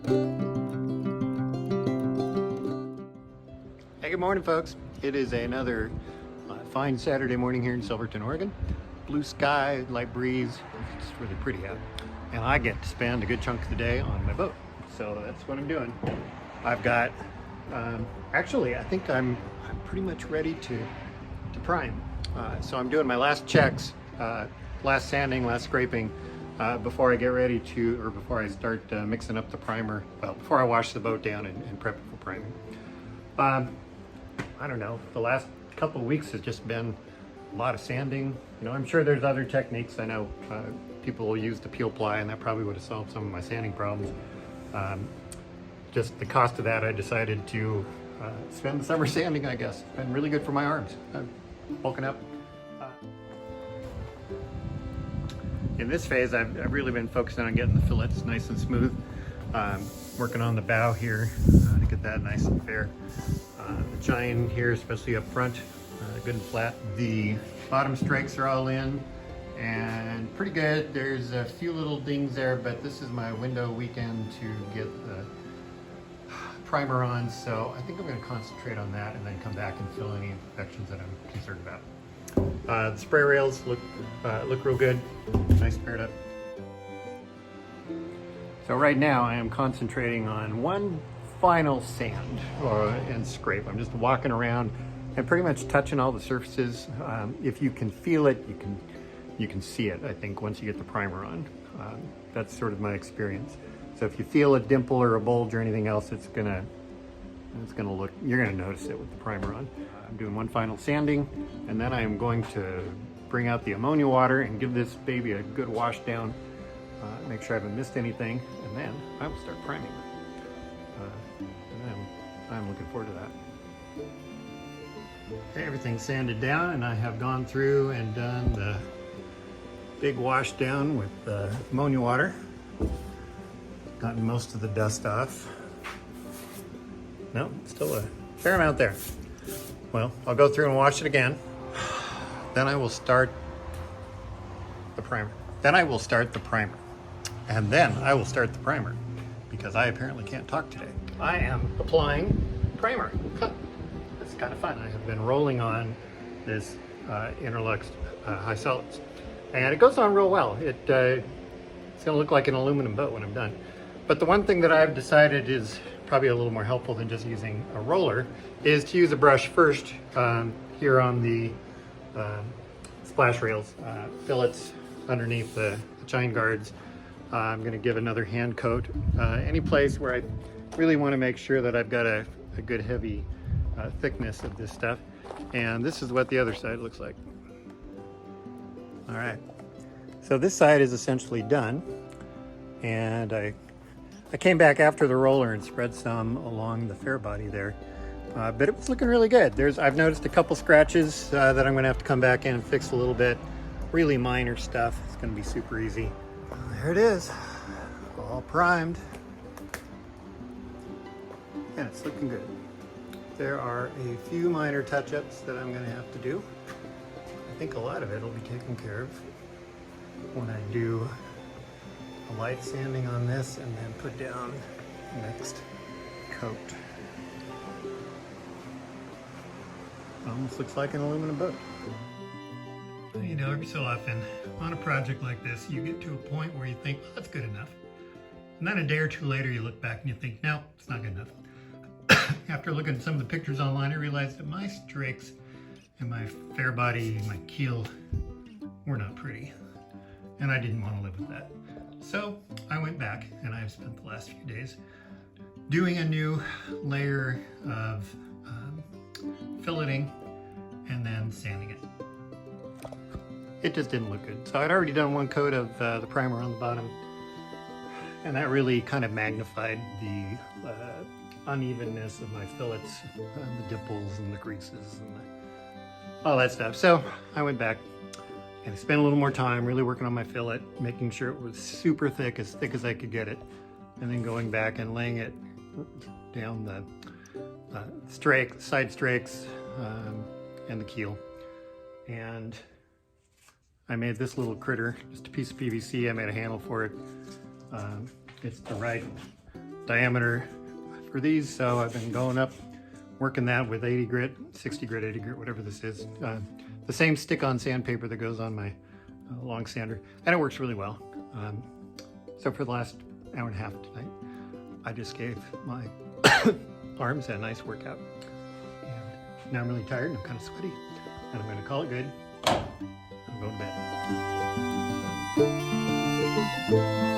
Hey, good morning, folks. It is another fine Saturday morning here in Silverton, Oregon. Blue sky, light breeze. It's really pretty out. And I get to spend a good chunk of the day on my boat. So that's what I'm doing. I've got, actually, I think I'm pretty much ready to prime. So I'm doing my last checks, last sanding, last scraping, before I get ready to, or before I start mixing up the primer. Well, before I wash the boat down and prep it for priming. I don't know, the last couple of weeks has just been a lot of sanding. You know, I'm sure there's other techniques. I know people will use the peel ply, and that probably would have solved some of my sanding problems. Just the cost of that, I decided to spend the summer sanding, I guess. It's been really good for my arms. I'm bulking up. In this phase, I've really been focusing on getting the fillets nice and smooth. Working on the bow here to get that nice and fair. The chine here, especially up front, good and flat. The bottom strakes are all in and pretty good. There's a few little dings there, but this is my window weekend to get the primer on, so I think I'm going to concentrate on that and then come back and fill any imperfections that I'm concerned about. The spray rails look real good, nice paired up. So right now I am concentrating on one final sand and scrape. I'm just walking around and pretty much touching all the surfaces. If you can feel it, you can see it, I think, once you get the primer on. That's sort of my experience. So if you feel a dimple or a bulge or anything else, it's gonna look, you're gonna notice it with the primer on. I'm doing one final sanding, and then I'm going to bring out the ammonia water and give this baby a good wash down. Make sure I haven't missed anything, and then I will start priming. And I'm looking forward to that. Okay, everything's sanded down, and I have gone through and done the big wash down with ammonia water. Gotten most of the dust off. No, still a fair amount there. Well, I'll go through and wash it again. Then I will start the primer. Then I will start the primer. And then I will start the primer, because I apparently can't talk today. I am applying primer. That's kind of fun. I have been rolling on this Interlux high solids, and it goes on real well. It's gonna look like an aluminum boat when I'm done. But the one thing that I've decided is probably a little more helpful than just using a roller is to use a brush first here on the splash rails, fillets underneath the chine guards. I'm going to give another hand coat. Any place where I really want to make sure that I've got a good heavy thickness of this stuff. And this is what the other side looks like. All right, so this side is essentially done. And I came back after the roller and spread some along the fair body there. But it was looking really good. I've noticed a couple scratches that I'm going to have to come back in and fix a little bit. Really minor stuff. It's going to be super easy. There it is, all primed, and it's looking good. There are a few minor touch-ups that I'm going to have to do. I think a lot of it will be taken care of when I do a light sanding on this and then put down the next coat. Almost looks like an aluminum boat. You know, every so often on a project like this, you get to a point where you think, well, that's good enough. And then a day or two later, you look back and you think, no, it's not good enough. After looking at some of the pictures online, I realized that my strakes and my fair body, my keel, were not pretty. And I didn't want to live with that. So I went back, and I've spent the last few days doing a new layer of filleting and then sanding it. It just didn't look good. So I'd already done one coat of the primer on the bottom, and that really kind of magnified the unevenness of my fillets, the dimples and the creases and all that stuff. So I went back and I spent a little more time really working on my fillet, making sure it was super thick as I could get it, and then going back and laying it down the side strakes and the keel. And I made this little critter, just a piece of PVC. I made a handle for it. It's the right diameter for these, so I've been going up, working that with 80 grit, 60 grit, 80 grit, whatever this is. The same stick-on sandpaper that goes on my long sander, and it works really well. So for the last hour and a half tonight, I just gave my arms a nice workout. And now I'm really tired and I'm kind of sweaty, and I'm going to call it good. I'm going to bed.